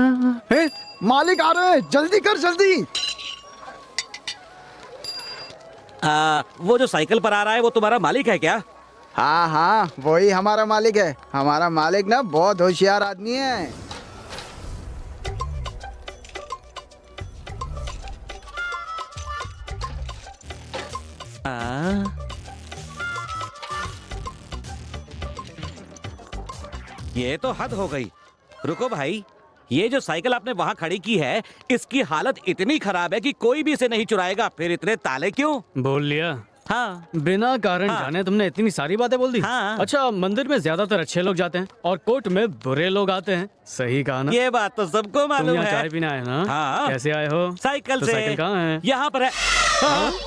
हे, मालिक आ रहे हैं, जल्दी कर जल्दी। वो जो साइकिल पर आ रहा है वो तुम्हारा मालिक है क्या? हाँ हाँ, वही हमारा मालिक है। हमारा मालिक ना बहुत होशियार आदमी है। ये तो हद हो गई। रुको भाई, ये जो साइकिल आपने वहाँ खड़ी की है, इसकी हालत इतनी खराब है कि कोई भी इसे नहीं चुराएगा। फिर इतने ताले क्यों? बोल लिया। हाँ, बिना कारण हाँ। जाने तुमने इतनी सारी बातें बोल दी। हाँ। अच्छा, मंदिर में ज्यादातर अच्छे लोग जाते हैं और कोर्ट में बुरे लोग आते हैं। सही कहा ना? ये बात तो सबको तुम मालूम यहाँ है। चाय पीने आए ना? हाँ। कैसे आए हो? साइकिल तो से। साइकिल कहाँ है? यहाँ पर है।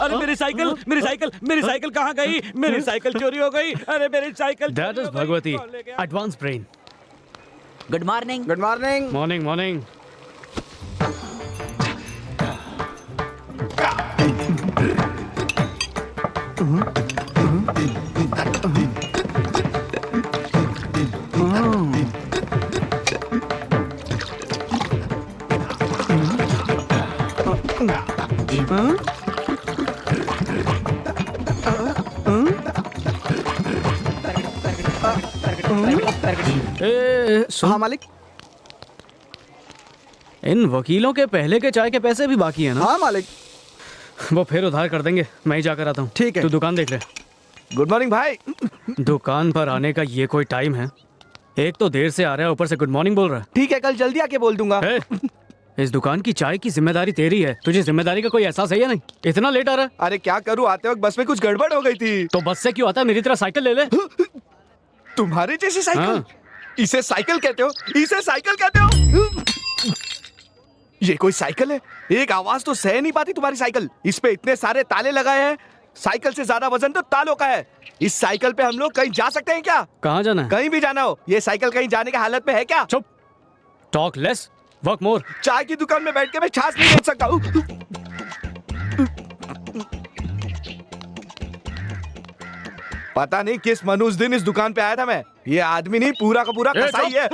अरे मेरी साइकिल, मेरी साइकिल कहाँ गई? मेरी साइकिल चोरी हो गई। अरे मेरी cycle that is Bhagwati, advance brain. Good morning. Good morning. Morning morning. हाँ मालिक। इन वकीलों के पहले के चाय के पैसे भी बाकी है ना? हाँ मालिक। वो फिर उधार कर देंगे, मैं ही जाकर आता हूँ। ठीक है। तू दुकान देख ले। गुड मॉर्निंग भाई। दुकान पर आने का ये कोई टाइम है? एक तो देर से आ रहा है, ऊपर से गुड मॉर्निंग बोल रहा है। ठीक है, कल जल्दी आके बोल दूंगा। ए, इस दुकान की चाय की जिम्मेदारी तेरी है। तुझे जिम्मेदारी का कोई एहसास है या नहीं? इतना लेट आ रहा है? अरे क्या करूँ, आते वक्त बस में कुछ गड़बड़ हो गई थी। तो बस से क्यों आता है? मेरी तरह साइकिल ले ले। तुम्हारी जैसी साइकिल? हाँ। इसे साइकिल कहते हो? इसे साइकिल कहते हो? ये कोई साइकिल है? एक आवाज तो सह नहीं पाती तुम्हारी साइकिल। इस पे इतने सारे ताले लगाए हैं। साइकिल से ज्यादा वजन तो तालों का है। इस साइकिल पे हम लोग कहीं जा सकते हैं क्या? कहाँ जाना है? कहीं भी जाना हो, ये साइकिल कहीं जाने की हालत में है क्या? चुप। Talk less, work more. चाय की दुकान में बैठ के मैं छाछ नहीं बेच सकता हूँ। पता नहीं किस मनुष्य दिन इस दुकान पे आया था मैं। ये आदमी नहीं, पूरा का पूरा कसाई है।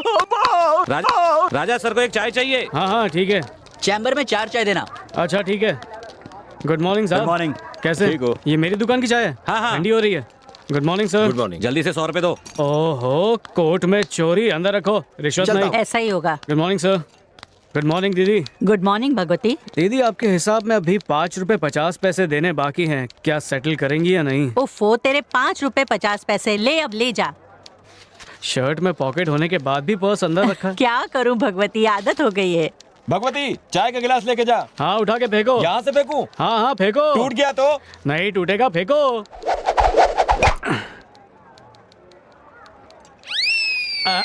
राजा सर को एक चाय चाहिए। हाँ हाँ ठीक है। चैम्बर में 4 चाय देना। अच्छा ठीक है। Good morning sir. Good morning. कैसे? ठीक हो? ये मेरी दुकान की चाय है। हाँ, हाँ। ठंडी हो रही है। Good morning sir. Good morning. जल्दी से 100 रुपए दो। ओहो, कोर्ट में चोरी, अंदर रखो, रिश्वत चलता नहीं। हूँ। ऐसा ही होगा। Good morning sir. Good morning दीदी। Good morning Bhagwati. दीदी, आपके हिसाब में अभी 5 रुपए 50 पैसे देने बाकी हैं। क्या सेटल करेंगी या नहीं? ओफो, तेरे 5 रुपए 50 पैसे। ले अब ले जा। शर्ट में पॉकेट होने के बाद भी पर्स अंदर रखा है। क्या करूं भगवती, आदत हो गई है। भगवती, चाय का गिलास लेके जा। हाँ, उठा के फेंको। यहाँ से फेंकू? हाँ हाँ फेंको। टूट गया तो? नहीं टूटेगा, फेंको। हाँ,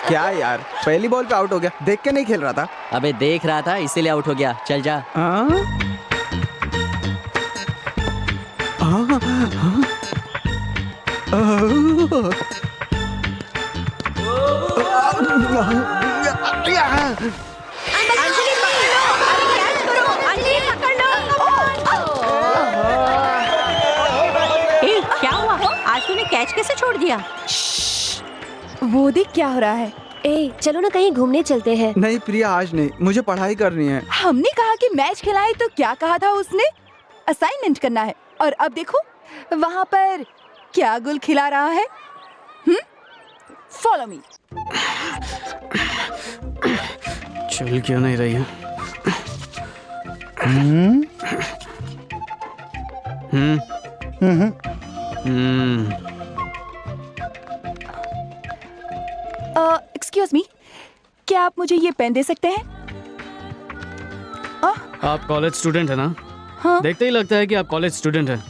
क्या यार, पहली बॉल पे आउट हो गया। देख के नहीं खेल रहा था। अबे देख रहा था इसीलिए आउट हो गया। चल जा। ए, क्या हुआ? आज तूने कैच कैसे छोड़ दिया? वो देख क्या हो रहा है। ए, चलो ना कहीं घूमने चलते हैं। नहीं प्रिया, आज नहीं, मुझे पढ़ाई करनी है। हमने कहा कि मैच खिलाए तो क्या कहा था उसने? असाइनमेंट करना है। और अब देखो वहाँ पर क्या गुल खिला रहा है। Follow me. चल क्यों नहीं रही है? एक्सक्यूज मी, क्या आप मुझे ये पेन दे सकते हैं? आप कॉलेज स्टूडेंट है ना? हाँ। देखते ही लगता है कि आप कॉलेज स्टूडेंट हैं।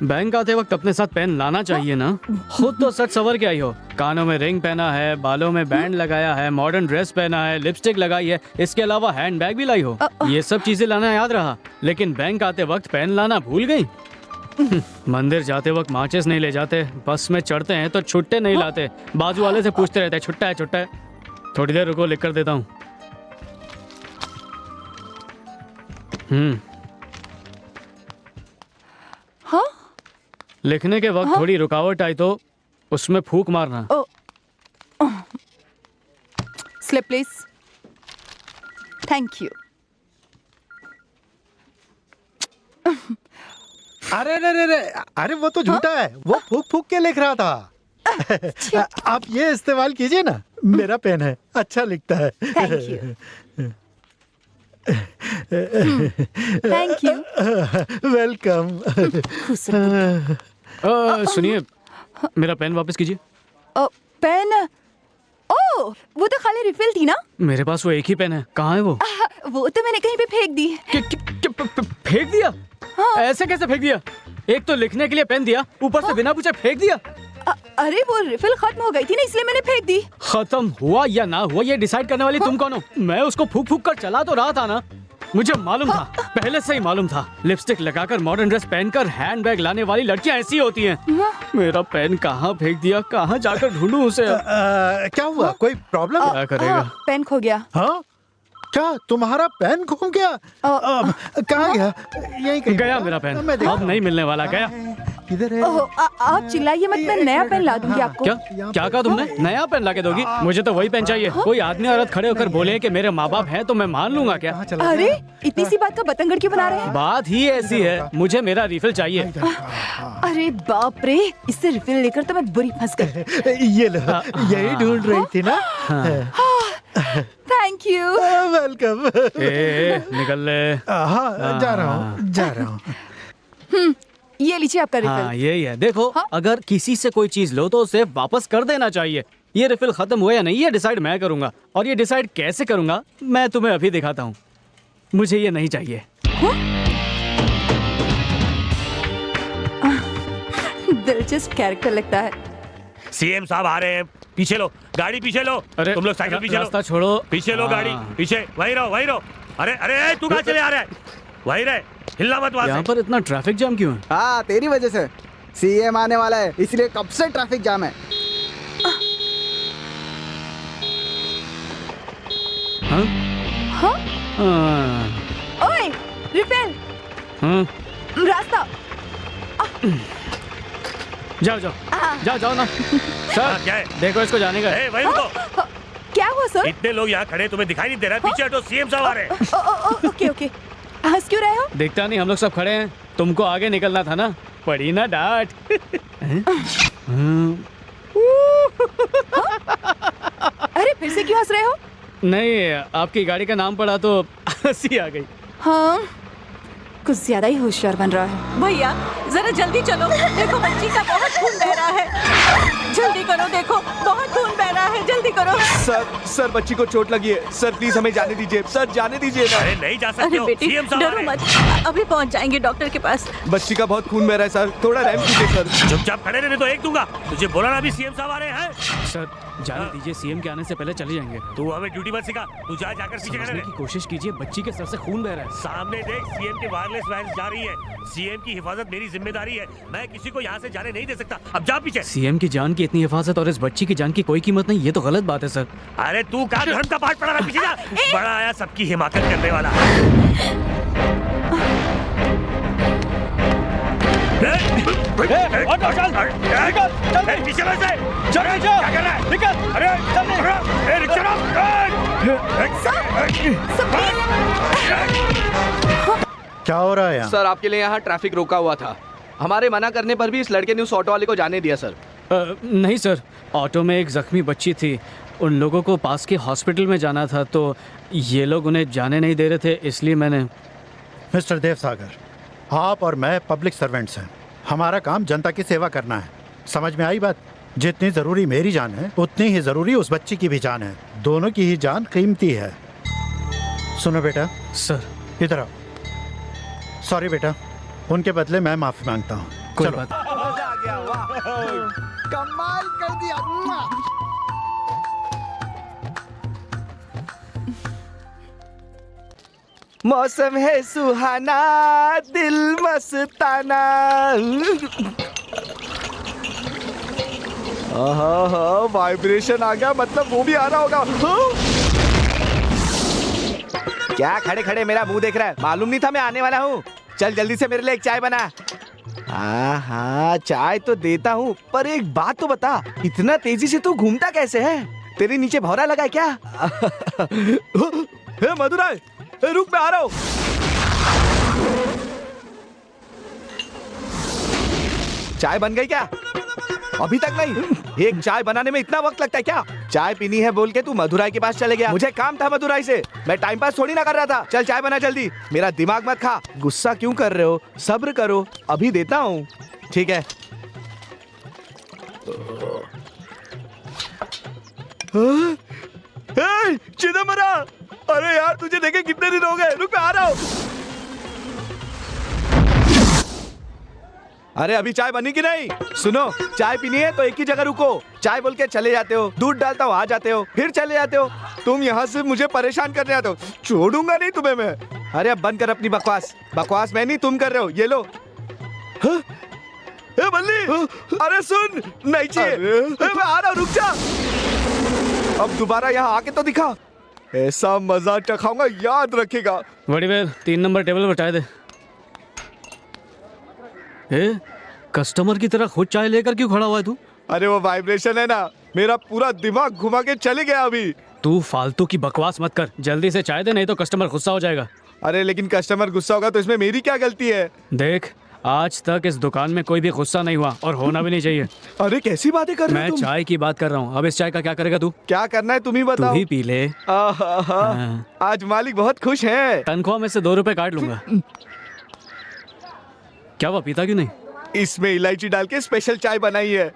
बैंक आते वक्त अपने साथ पेन लाना चाहिए ना। खुद तो सच सवर के आई हो। कानों में रिंग पहना है, बालों में बैंड लगाया है, मॉडर्न ड्रेस पहना है, लिपस्टिक लगाई है, इसके अलावा हैंड बैग भी लाई हो। ये सब चीजें लाना याद रहा, लेकिन बैंक आते वक्त पेन लाना भूल गई। मंदिर जाते वक्त माचिस नहीं ले जाते, बस में चढ़ते हैं तो छुट्टे नहीं लाते, बाजू वाले से पूछते रहते हैं छुट्टा है छुट्टा है। थोड़ी देर रुको, लिख कर देता हूँ। हाँ लिखने के वक्त थोड़ी रुकावट आई तो उसमें फूंक मारना। ओ स्लिप प्लीज। Thank you. अरे अरे अरे अरे अरे वो तो झूठा है, वो फूक फूक के लिख रहा था। आप ये इस्तेमाल कीजिए ना, मेरा पेन है, अच्छा लिखता है। Thank you. Thank you. Welcome. सुनिए, मेरा पेन वापस कीजिए। पेन? ओ वो तो खाली रिफिल थी ना। मेरे पास वो एक ही पेन है, कहाँ है वो? वो तो मैंने कहीं पे फेंक दी। फेंक दिया? ऐसे कैसे फेंक दिया? एक तो लिखने के लिए पेन दिया, ऊपर से बिना पूछे फेंक दिया। अरे वो रिफिल खत्म हो गई थी ना, इसलिए मैंने फेंक दी। खत्म हुआ या ना हुआ ये डिसाइड करने वाली तुम कौन हो? मैं उसको फूक फूक कर चला तो रहा था ना, मुझे मालूम था, पहले से ही मालूम था। लिपस्टिक लगाकर मॉडर्न ड्रेस पहनकर हैंडबैग लाने वाली लड़कियां ऐसी होती हैं। मेरा पेन कहाँ फेंक दिया, कहाँ जाकर ढूंढूं उसे? क्या हुआ, कोई प्रॉब्लम? क्या करेगा? पेन खो गया। हाँ क्या तुम्हारा पेन खो गया? कहाँ गया? यही कहीं गया मेरा पेन, अब नहीं मिलने वाला। गया किधर है? आप चिल्लाइए मत, मैं नया पेन ला दूंगी आपको। क्या कहा तुमने? नया पेन लाके दोगी? मुझे तो वही पेन चाहिए। कोई आदमी औरत खड़े होकर बोले कि मेरे माँ बाप हैं तो मैं मान लूंगा क्या? अरे इतनी सी बात का बतंगड़ क्यों बना रहे हैं? बात ही ऐसी है, मुझे मेरा रिफिल चाहिए। अरे बाप रे, इससे रिफिल लेकर तो मैं बुरी फंस गई। ये लो, यही ढूंढ रही थी ना। Thank you. वेलकम। निकल ले। हाँ जा रहा हूँ। ये लीजिए आपका रिफिल। हाँ यही है, देखो अगर किसी से कोई चीज लो तो उसे वापस कर देना चाहिए। ये रिफिल खत्म हुआ या नहीं ये डिसाइड मैं करूंगा, और ये डिसाइड कैसे करूंगा मैं तुम्हें अभी दिखाता हूँ। मुझे ये नहीं चाहिए। दिलचस्प कैरेक्टर लगता है। सीएम साहब आ रहे हैं, पीछे लो गाड़ी, पीछे लो। अरे तुम लोग साइकिल पीछे लो, रास्ता छोड़ो। पीछे लो गाड़ी, पीछे वही रहो वही रहो। अरे अरे तू कहाँ चले आ रहा है? वही रहे, हिलना मत वहाँ यहाँ से। पर इतना ट्रैफिक जाम क्यों है? हाँ तेरी वजह से, सीएम आने वाला है इसलिए कब से ट्रैफिक जाम है। हाँ? हाँ? हाँ। ओए रिफिल, हाँ? रास्ता। जाओ जाओ जाओ ना। सर क्या है? देखो इसको जाने का है। वही रुको। क्या हुआ सर? इतने लोग यहाँ खड़े, तुम्हें दिखाई नहीं दे रहा? पीछे हटो, सीएम साहब आ रहे हैं। Okay okay. हंस क्यों रहे हो? दिखता नहीं, हम लोग सब खड़े हैं, तुमको आगे निकलना था ना, पड़ी ना डांट। अरे फिर से क्यों हंस रहे हो? नहीं, आपकी गाड़ी का नाम पड़ा तो हंसी आ गई। हाँ कुछ ज्यादा ही होशियार बन रहा है। भैया जरा जल्दी चलो, देखो बच्ची का बहुत खून बह रहा है। जल्दी करो, देखो बहुत खून बह रहा है, जल्दी करो। सर बच्ची को चोट लगी है। सर प्लीज हमें जाने दीजिए, सर जाने दीजिए ना। अरे नहीं जा सकते अरे हो, बेटी सीएम साहब आ डरो रहे हैं। मत, अभी पहुंच जाएंगे डॉक्टर के पास। बच्ची का बहुत खून बह रहा है सर, थोड़ा रहम कीजिए सर। चुपचाप खड़े रहने तो एक दूंगा। तुझे बोला ना अभी सीएम साहब आ रहे हैं। सर जाने दीजिए, सीएम के आने से पहले चले जाएंगे। तू हमें ड्यूटी मत सिखा, तू जा जाकर पीछे खड़े समझने रह। की कोशिश कीजिए, बच्ची के सर से खून बह रहा है। सामने देख, सीएम की वायरलेस वैन जा रही है। सीएम की हिफाजत मेरी जिम्मेदारी है, मैं किसी को यहाँ से जाने नहीं दे सकता। अब जा पीछे। सीएम की जान की इतनी हिफाजत और इस बच्ची की जान की कोई कीमत नहीं, ये तो गलत बात है सर। अरे तू कहाँ धर्म का पाठ पढ़ा रहा? पीछे जा। बड़ा आया सबकी हिमाकत करने वाला। पीछे बस है। क्या कर रहा है? निकल। अरे रिक्शा क्या हो रहा है यहाँ? सर आपके लिए यहाँ ट्रैफिक रोका हुआ था, हमारे मना करने पर भी इस लड़के ने उस ऑटो वाले को जाने दिया सर। नहीं सर, ऑटो में एक जख्मी बच्ची थी, उन लोगों को पास के हॉस्पिटल में जाना था तो ये लोग उन्हें जाने नहीं दे रहे थे, इसलिए मैंने। मिस्टर देवसागर, आप और मैं पब्लिक सर्वेंट्स हैं, हमारा काम जनता की सेवा करना है। समझ में आई बात? जितनी ज़रूरी मेरी जान है उतनी ही ज़रूरी उस बच्ची की भी जान है। दोनों की ही जान कीमती है। सुनो बेटा। सर इधर आओ। सॉरी बेटा, उनके बदले मैं माफ़ी मांगता हूँ। कोई चलो। बात। कमाल कर दिया। मौसम है सुहाना, दिल मस्ताना। वाइब्रेशन आ गया, मतलब वो भी आ रहा होगा। हाँ? क्या खड़े खड़े मेरा मुंह देख रहा है? मालूम नहीं था मैं आने वाला हूँ। चल जल्दी से मेरे लिए एक चाय बना। हाँ चाय तो देता हूँ, पर एक बात तो बता, इतना तेजी से तू घूमता कैसे है? तेरे नीचे भौरा लगा है क्या? हे मधुराय, रुक मैं आ रहा हूँ। चाय बन गई क्या? अभी तक नहीं। एक चाय बनाने में इतना वक्त लगता है क्या? चाय पीनी है बोल के तू मधुराई के पास चले गया। मुझे काम था मधुराई से, मैं टाइम पास थोड़ी ना कर रहा था। चल चाय बना जल्दी। मेरा दिमाग मत खा। गुस्सा क्यों कर रहे हो? सब्र करो, अभी देता हूँ। ठीक है। चिदम्बरा, अरे यार तुझे देखे कितने दिन हो गए। रुक मैं आ रहा हूँ। अरे अभी चाय बनी कि नहीं? सुनो, चाय पीनी है तो एक ही जगह रुको। चाय बोल के चले जाते हो, दूध डालता हूँ आ जाते हो, फिर चले जाते हो। तुम यहाँ से मुझे परेशान करने आते हो। छोड़ूंगा नहीं तुम्हें मैं। अरे अब बंद कर अपनी बकवास। बकवास मैं नहीं तुम कर रहे हो। ये लो। हाँ? ए बल्ली, अरे सुन, नहीं चाहिए। मैं आ रहा हूँ, रुक जा। अब दोबारा यहाँ आके तो दिखा। ऐसा मजा चखाऊंगा, याद रखेगा। वडीवेल 3 नंबर टेबल पर चाय दे। कस्टमर की तरह खुद चाय लेकर क्यों खड़ा हुआ है तू? अरे वो वाइब्रेशन है ना, मेरा पूरा दिमाग घुमा के चले गया अभी। तू फालतू की बकवास मत कर, जल्दी से चाय दे, नहीं तो कस्टमर गुस्सा हो जाएगा। अरे लेकिन कस्टमर गुस्सा होगा तो इसमें मेरी क्या गलती है? देख, आज तक इस दुकान में कोई भी गुस्सा नहीं हुआ और होना भी नहीं चाहिए। अरे कैसी बातें कर रहे हो तुम? मैं चाय की बात कर रहा हूँ। अब इस चाय का क्या करेगा तू? क्या करना है तुम ही बताओ। तू ही पी ले। आज मालिक बहुत खुश है। तनख्वाह में से 2 रुपए काट लूंगा। क्या वो पीता क्यों नहीं? इसमें इलायची डाल के स्पेशल चाय बनाई है।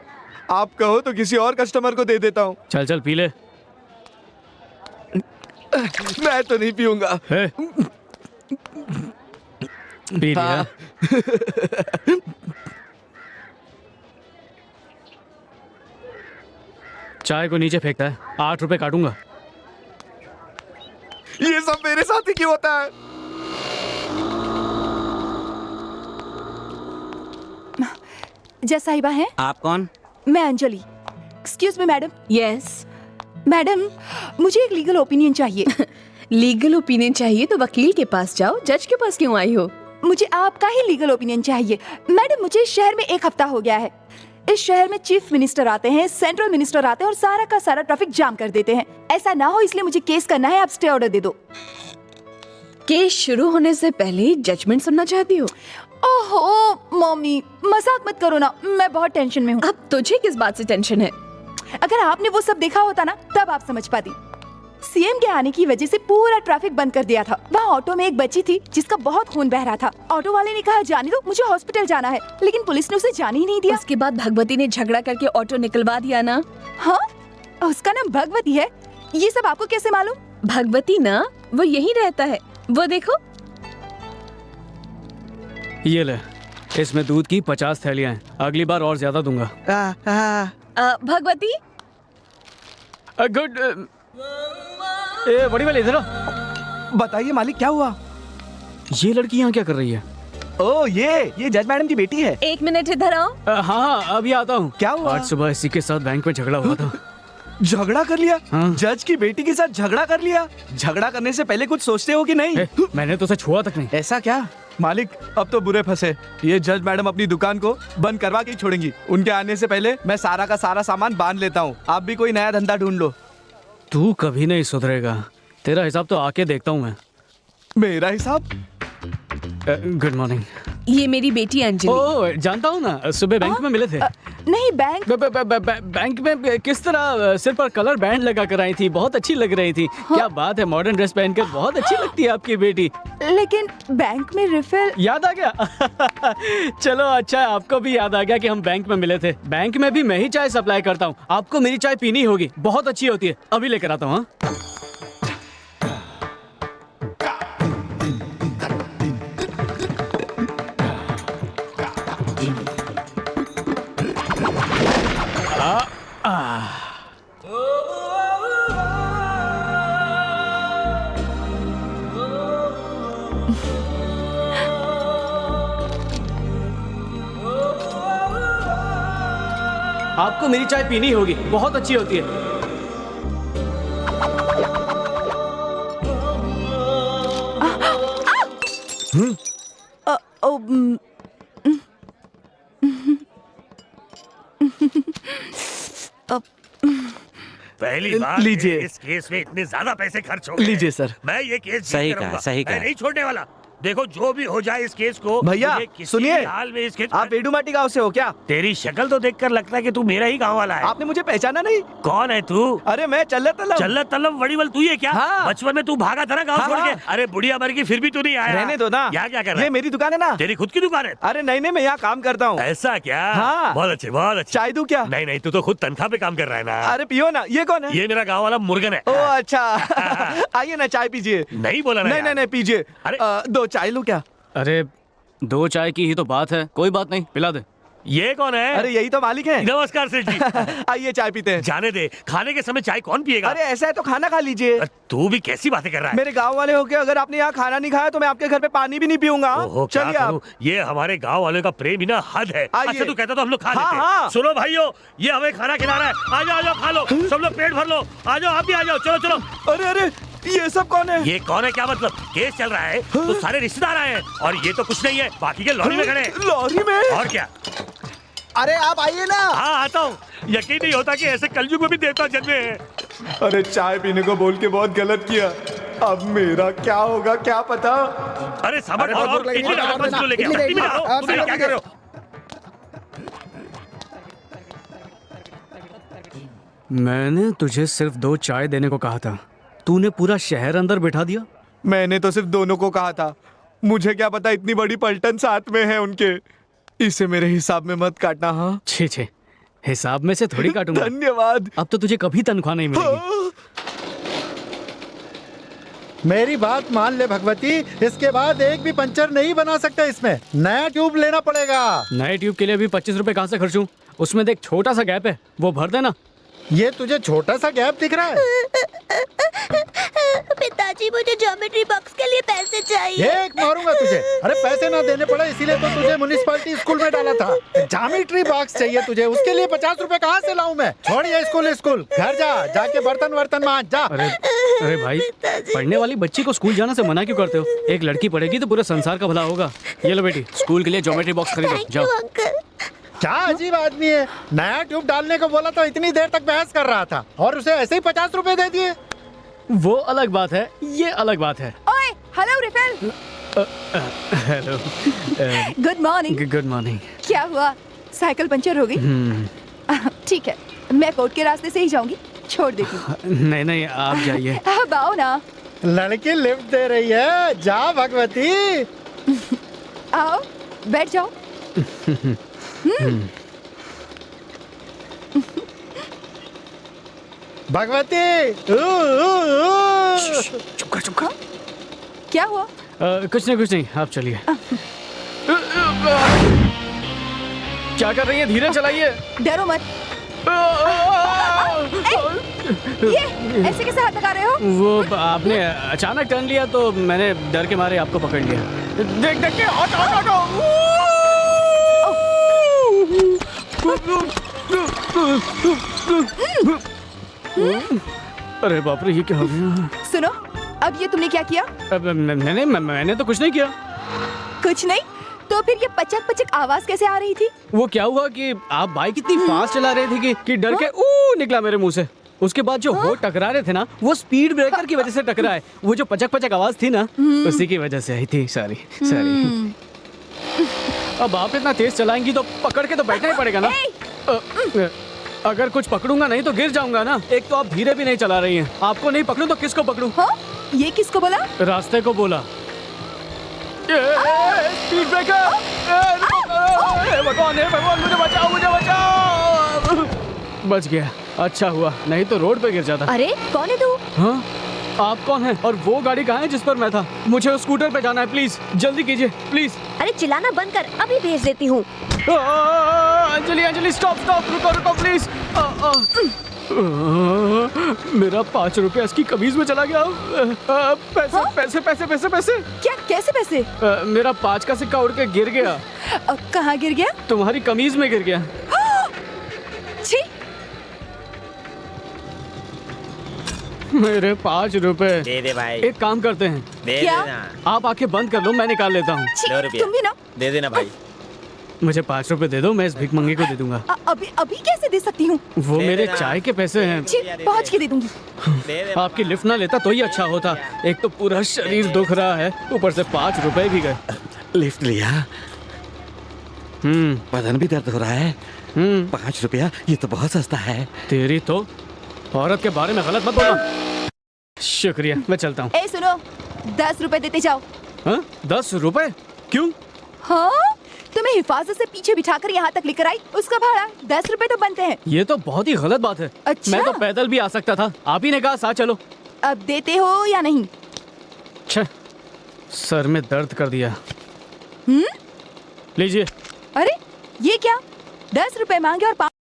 आप कहो तो किसी और कस्टमर को दे देता हूँ। चल चल पी ले। मैं तो नहीं पीऊंगा। पी लिया। चाय को नीचे फेंकता है, 8 रुपए काटूंगा। ये सब मेरे साथ ही क्यों होता है? जय साहिबा हैं? आप कौन? मैं Anjali. Excuse me madam. Yes. Madam, मुझे एक लीगल ओपिनियन चाहिए। लीगल ओपिनियन चाहिए तो वकील के पास जाओ, जज के पास क्यों आई हो? मुझे आपका ही लीगल ओपिनियन चाहिए। मैडम, मुझे इस शहर में 1 हफ्ता हो गया है। इस शहर में चीफ मिनिस्टर आते हैं, सेंट्रल मिनिस्टर आते हैं और सारा का सारा ट्रैफिक जाम कर देते हैं। ऐसा ना हो इसलिए मुझे केस करना है। आप स्टे ऑर्डर दे दो। केस शुरू होने से पहले जजमेंट सुनना चाहती हो? ओहो मम्मी, मजाक मत करो ना, मैं बहुत टेंशन में हूँ। अब तुझे किस बात से टेंशन है? अगर आपने वो सब देखा होता ना तब आप समझ पाती। सीएम के आने की वजह से पूरा ट्रैफिक बंद कर दिया था। वहाँ ऑटो में एक बच्ची थी जिसका बहुत खून बह रहा था। ऑटो वाले ने कहा जाने दो, मुझे हॉस्पिटल जाना है, लेकिन पुलिस ने उसे जाने ही नहीं दिया। उसके बाद भगवती ने झगड़ा करके ऑटो निकलवा दिया ना। हाँ, उसका नाम भगवती है। ये सब आपको कैसे मालूम? भगवती ना, वो यहीं रहता है, वो देखो। ये ले, इसमें दूध की 50 थैलियां हैं। अगली बार और ज्यादा दूंगा। भगवती, गुड। ए बड़ी वाली इधर। बताइए मालिक, क्या हुआ? ये लड़की यहाँ क्या कर रही है? ओ ये जज मैडम की बेटी है। 1 मिनट इधर आओ। हाँ अभी आता हूँ। क्या हुआ? आज सुबह इसी के साथ बैंक में झगड़ा हुआ था। झगड़ा कर लिया? हाँ। जज की बेटी के साथ झगड़ा कर लिया? झगड़ा करने से पहले कुछ सोचते हो कि नहीं? मैंने तो उसे छुआ तक नहीं। ऐसा क्या? मालिक, अब तो बुरे फंसे। ये जज मैडम अपनी दुकान को बंद करवा के ही छोड़ेंगी। उनके आने से पहले मैं सारा का सारा सामान बांध लेता हूँ। आप भी कोई नया धंधा ढूंढ लो। तू कभी नहीं सुधरेगा। तेरा हिसाब तो आके देखता हूँ मैं। मेरा हिसाब? Good morning. ये मेरी बेटी अंजलि। ओह, जानता हूँ ना, सुबह बैंक में मिले थे। नहीं, बैंक बैंक में किस तरह सिर पर कलर बैंड लगा कर आई थी, बहुत अच्छी लग रही थी। क्या बात है, मॉडर्न ड्रेस पहनकर बहुत अच्छी लगती है आपकी बेटी। लेकिन बैंक में रिफिल। याद आ गया? चलो अच्छा है, आपको भी याद आ गया कि हम बैंक में मिले थे। बैंक में भी मैं ही चाय सप्लाई करता हूँ। आपको मेरी चाय पीनी होगी, बहुत अच्छी होती है। अभी लेकर आता हूँ। आपको मेरी चाय पीनी होगी, बहुत अच्छी होती है। पहली बार लीजिए। इस केस में इतने ज्यादा पैसे खर्च हो गए। लीजिए सर। मैं ये केस जीत सही कर कहा, रहूंगा। सही कहा। मैं नहीं छोड़ने वाला। देखो जो भी हो जाए इस केस को भैया मुझे किसी सुनिए, भी हाल में इस केस आप वेडुमाटी गांव से हो क्या? तेरी शक्ल तो देखकर लगता है कि तू मेरा ही गांव वाला है। आपने मुझे पहचाना नहीं? कौन है तू? अरे मैं चल्लत तलब। चल्लत तलब वड़ीवल तू है क्या? हाँ। बचपन में तू भागा था ना गांव हाँ, छोड़ के। हाँ। अरे बुढ़िया मर गई फिर भी तू नहीं आया। रहने दो ना। यहाँ क्या कर रहा ये है? मेरी दुकान है ना। तेरी खुद की दुकान है? अरे नहीं, मैं यहाँ काम करता हूँ। ऐसा क्या? हाँ। बहुत अच्छे, बहुत अच्छे। चाय दूं क्या? नहीं नहीं, तू तो खुद तनख्वाह पे काम कर रहा है ना। अरे पियो ना। ये कौन है? ये मेरा गांव वाला मुर्गन है। ओ अच्छा। आइए ना, चाय पीजिए। नहीं बोला ना नहीं यार। नहीं पीजिए। अरे। 2 चाय लूं क्या? अरे 2 चाय की ही तो बात है, कोई बात नहीं, पिला दे। ये कौन है? अरे यही तो मालिक है। नमस्कार सेठ जी। आइए चाय पीते हैं। जाने दे, खाने के समय चाय कौन पिएगा? अरे ऐसा है तो खाना खा लीजिए। अरे तू भी कैसी बातें कर रहा है? मेरे गांव वाले होके अगर आपने यहाँ खाना नहीं खाया तो मैं आपके घर पे पानी भी नहीं पीऊंगा। ओहो, क्या चलिए करूं? आप। ये हमारे गांव वालों का प्रेम ही ना हद है। आइए। अच्छा तू कहता तो हम लोग खा हाँ, लेते। हाँ। सुनो भाइयों, ये हमें खाना खिला रहा है। आ जाओ, आ जाओ, खा लो। सब लोग पेट भर लो। आ जाओ, आप भी आ जाओ। चलो चलो। अरे अरे ये सब कौन है? ये कौन है क्या मतलब? केस चल रहा है तो सारे रिश्तेदार आए हैं और ये तो कुछ नहीं है, बाकी के लॉरी में खड़े हैं। लॉरी में? और क्या? अरे आप आइए ना। हाँ आता हूँ। यकीन नहीं होता कि ऐसे कलयुग में भी देवता जन्मे हैं। अरे चाय पीने को बोल के बहुत गलत किया। अब मेरा क्या होगा क्या पता। अरे सामान अरे बहुत भूख लगी, इडली डालो, बस लो लेके आओ। इडली इडली दे, डालो। आप तुम ये सब क्या लोग कर रहे हो? मैंने तुझे सिर्फ 2 चाय देने को कहा था, तूने पूरा शहर अंदर बिठा दिया। मैंने तो सिर्फ दोनों को कहा था, मुझे क्या पता इतनी बड़ी पलटन साथ में है उनके। इसे मेरे हिसाब में मत काटना। हाँ छे छे, हिसाब में से थोड़ी काटूंगा। धन्यवाद। अब तो तुझे कभी तनख्वाह नहीं मिलेगी। हाँ। मेरी बात मान ले भगवती, इसके बाद एक भी पंचर नहीं बना सकते इसमें। नया ट्यूब लेना पड़ेगा। नए ट्यूब के लिए भी 25 रुपए कहाँ से खर्चूं? उसमें देख छोटा सा गैप है, वो भर देना। ये तुझे छोटा सा गैप दिख रहा है? पिताजी मुझे ज्योमेट्री बॉक्स के लिए पैसे चाहिए। एक मारूंगा तुझे। अरे पैसे ना देने पड़े इसीलिए तो तुझे म्युनिसिपैलिटी स्कूल में डाला था। ज्योमेट्री बॉक्स चाहिए तुझे, उसके लिए 50 रुपए कहाँ से लाऊं मैं? छोड़ ये स्कूल, घर जा, जाके बर्तन मांज जा। अरे भाई, पढ़ने वाली बच्ची को स्कूल जाने से मना क्यों करते हो? एक लड़की पढ़ेगी तो पूरे संसार का भला होगा। ये लो बेटी, स्कूल के लिए ज्योमेट्री बॉक्स खरीदो, जाओ। अंकल क्या अजीब आदमी है, नया ट्यूब डालने को बोला तो इतनी देर तक बहस कर रहा था और उसे ऐसे ही 50 रुपए दे दिए। वो अलग बात है, ये अलग बात है। ओए, hello refill. Hello, good morning. Good morning. क्या हुआ, साइकिल पंचर हो गई? ठीक है, मैं कोर्ट के रास्ते से ही जाऊंगी, छोड़ देती हूँ। नहीं नहीं, आप जाइए। अब आओ ना। लड़की लिफ्ट दे रही है, जा भगवती। आओ, बैठ जाओ। भगवती। चुप कर। क्या हुआ? कुछ नहीं, आप चलिए। क्या कर रही है? धीरे चलाइए। डरो मत। ये ऐसे कैसे हाथ लगा रहे हो? वो आपने अचानक टर्न लिया तो मैंने डर के मारे आपको पकड़ लिया। देख के हटो। अरे बाप रे, ये क्या हो गया? सुनो, अब ये तुमने क्या किया? मैंने तो कुछ नहीं किया। कुछ नहीं? तो फिर ये पचक पचक आवाज कैसे आ रही थी? वो क्या हुआ कि आप बाइक इतनी फास्ट चला रहे थे कि डर के निकला मेरे मुंह से। उसके बाद जो वो टकरा रहे थे ना, वो स्पीड ब्रेकर की वजह से टकराए। वो जो पचक पचक आवाज थी ना, उसी की वजह से आई थी। सॉरी। अब आप इतना तेज चलाएंगी तो पकड़ के तो बैठना ही पड़ेगा ना। अगर कुछ पकड़ूंगा नहीं तो गिर जाऊंगा ना। एक तो आप धीरे भी नहीं चला रही हैं। आपको नहीं पकड़ूं तो किसको पकड़ूं? ये किसको बोला? रास्ते को बोला। Speed breaker! भगवान मुझे बचाओ। बच गया, अच्छा हुआ, नहीं तो रोड पे गिर जाता। अरे कौन है तू? हाँ, आप कौन हैं? और वो गाड़ी कहाँ है जिस पर मैं था? मुझे उस स्कूटर पे जाना है, प्लीज जल्दी कीजिए, प्लीज। अरे चिल्लाना बंद कर, अभी भेज देती हूँ। अंजलि स्टॉप रुको प्लीज। मेरा 5 रुपया इसकी कमीज में चला गया। पैसे। क्या? कैसे पैसे? मेरा 5 का सिक्का उड़ के गिर गया। कहाँ गिर गया? तुम्हारी कमीज में गिर गया। छी! मेरे 5 रुपए। दे दे भाई, एक काम करते हैं, दे क्या? देना, आप आंखें बंद कर लो, मैं निकाल लेता हूँ। छी, 2 रुपया तुम भी ना। दे देना भाई। मुझे 5 रुपए दे दो, मैं इस भिख मंगे को दे दूंगा। अभी अभी कैसे दे सकती हूँ? वो दे मेरे देना। चाय के पैसे हैं। छी, पहुँच के दे दूंगी। दे दे आपकी लिफ्ट ना लेता तो ही अच्छा होता। एक तो पूरा शरीर दुख रहा है, ऊपर से 5 रुपए भी गए। लिफ्ट लिया, बदन भी दर्द हो रहा है। 5 रुपया, ये तो बहुत सस्ता है। तेरी तो औरत के बारे में गलत मत बोलना। शुक्रिया, मैं चलता हूँ। ए सुनो, 10 रुपए देते जाओ। हाँ? 10 रुपए? क्यों? हाँ, तुम्हें हिफाजत से पीछे बिठाकर यहाँ तक लेकर आई, उसका भाड़ा 10 रुपए तो बनते हैं। ये तो बहुत ही गलत बात है। अच्छा? मैं तो पैदल भी आ सकता था, आप ही ने कहा साथ चलो। अब देते हो या नहीं? छह, सर में दर्द कर दिया। लीजिए। अरे ये क्या, 10 रुपए मांगे और